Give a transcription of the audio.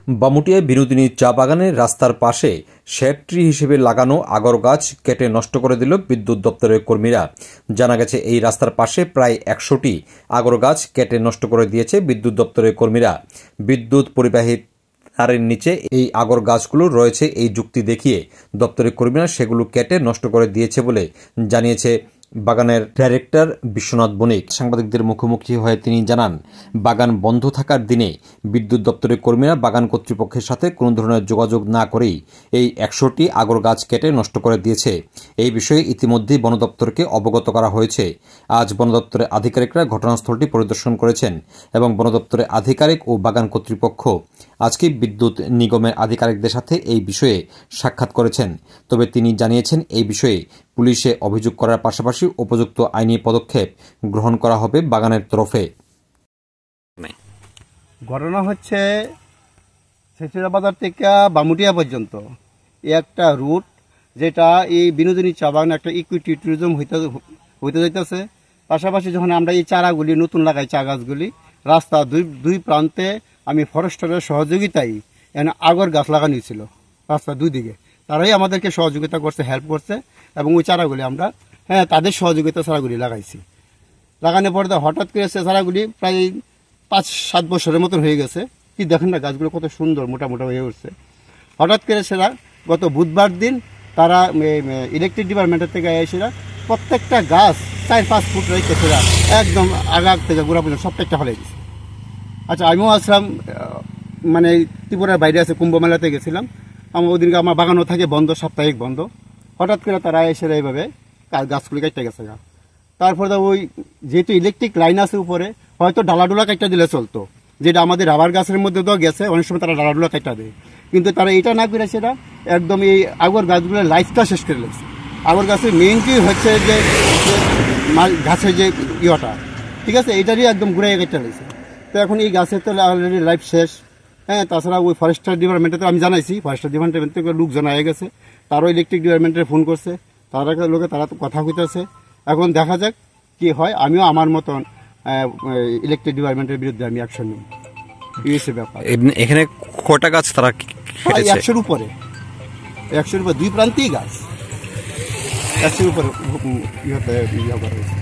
বামুটিয়ায় বিনোদিনী চা বাগানের রাস্তার পাশে শেড ট্রি হিসেবে লাগানো আগর গাছ কেটে নষ্ট করে দিল বিদ্যুৎ দপ্তরের কর্মীরা। জানা গেছে, এই রাস্তার পাশে প্রায় 100টি আগর গাছ কেটে নষ্ট করে দিয়েছে বিদ্যুৎ দপ্তরের কর্মীরা। বিদ্যুৎ পরিবাহী তারের নিচে এই আগর গাছগুলো রয়েছে এই যুক্তি দেখিয়ে দপ্তরের কর্মীরা সেগুলো কেটে নষ্ট করে দিয়েছে বলে জানিয়েছে বাগানের ডাইরেক্টর বিশ্বনাথ বণিক। সাংবাদিকদের মুখোমুখি হয়ে তিনি জানান, বাগান বন্ধ থাকার দিনে বিদ্যুৎ দপ্তরের কর্মীরা বাগান কর্তৃপক্ষের সাথে কোনো ধরনের যোগাযোগ না করেই এই 100টি আগর গাছ কেটে নষ্ট করে দিয়েছে। এই বিষয়ে ইতিমধ্যেই বন দপ্তরকে অবগত করা হয়েছে। আজ বন দপ্তরের আধিকারিকরা ঘটনাস্থলটি পরিদর্শন করেছেন এবং বন দপ্তরের আধিকারিক ও বাগান কর্তৃপক্ষ আজকে বিদ্যুৎ নিগমের আধিকারিকদের সাথে এই বিষয়ে সাক্ষাৎ করেছেন। তবে তিনি জানিয়েছেন, এই বিষয়ে পুলিশে অভিযোগ করার পাশাপাশি উপযুক্ত আইনি পদক্ষেপ গ্রহণ করা হবে বাগানের তরফে। ঘটনা হচ্ছে শেষিরা বাজার থেকে বামুটিয়া পর্যন্ত একটা রুট, যেটা এই বিনোদিনী চা বাগানে একটা ইকুইটি ট্যুরিজম হইতে যাইতেছে। পাশাপাশি যখন আমরা এই চারাগুলি নতুন লাগাই, চা গাছগুলি রাস্তা দুই প্রান্তে আমি ফরেস্টারের সহযোগিতায় এখানে আগর গাছ লাগানো ছিল রাস্তা দুই দিকে। তারাই আমাদেরকে সহযোগিতা করছে, হেল্প করছে এবং ওই চারাগুলি আমরা তাদের সহযোগিতা চারাগুলি লাগাইছি। লাগানোর পরে হঠাৎ করে সে চারাগুলি প্রায় 5-7 বছরের মতন হয়ে গেছে। কি দেখেন না, গাছগুলো কত সুন্দর মোটা মোটা হয়ে উঠছে। হঠাৎ করে সেরা গত বুধবার দিন তারা ইলেকট্রিক ডিপার্টমেন্টের থেকে এসেরা প্রত্যেকটা গাছ 4-5 ফুট রেখে সেরা একদম আগাগ থেকে গোড়া পর্যন্ত প্রত্যেকটা ফেলে দিচ্ছে। আচ্ছা, আমিও আসলাম, মানে ত্রিপুরার বাইরে আছে, কুম্ভ মেলাতে গেছিলাম। আমার ওদিনকে আমার বাগানও থাকে বন্ধ, সাপ্তাহিক বন্ধ। হঠাৎ করে তারা এসে এইভাবে গাছগুলি কাটতে গেছে। তারপরে ওই যেহেতু ইলেকট্রিক লাইন আছে উপরে, হয়তো ডালাডোলা কাটতে দিলে চলতো, যেটা আমাদের রাবার গাছের মধ্যে তো গেছে, অনেক সময় তারা ডালাডোলা কাটতে দেয়। কিন্তু তারা এটা না করে সেটা একদম এই আগর গাছগুলোর লাইফটা শেষ করে লেগেছে। আগর গাছের মেইনটি হচ্ছে যে গাছের যে ইয়েটা, ঠিক আছে, এটারই একদম ঘুরাই কাটতে লেগেছে। তো এখন এই গাছের তো অলরেডি লাইফ শেষ। তাছাড়া ওই ফরেস্টার ডিপার্টমেন্টে তো আমি জানাইছি, ফরেস্টার ডিপার্টমেন্ট থেকে লোকজন হয়ে গেছে, তারও ইলেকট্রিক ডিপার্টমেন্টে ফোন করছে, তারা তো কথা কইতেছে। এখন দেখা যাক কি হয়। আমিও আমার মতন ইলেকট্রিক ডিপার্টমেন্টের বিরুদ্ধে আমি অ্যাকশন নিই। ব্যাপার এখানে কটা গাছ তারা 100-র উপরে, 100-র উপরে দুই প্রান্তেই গাছ, 100-র উপরে ইয়ে করা হয়েছে।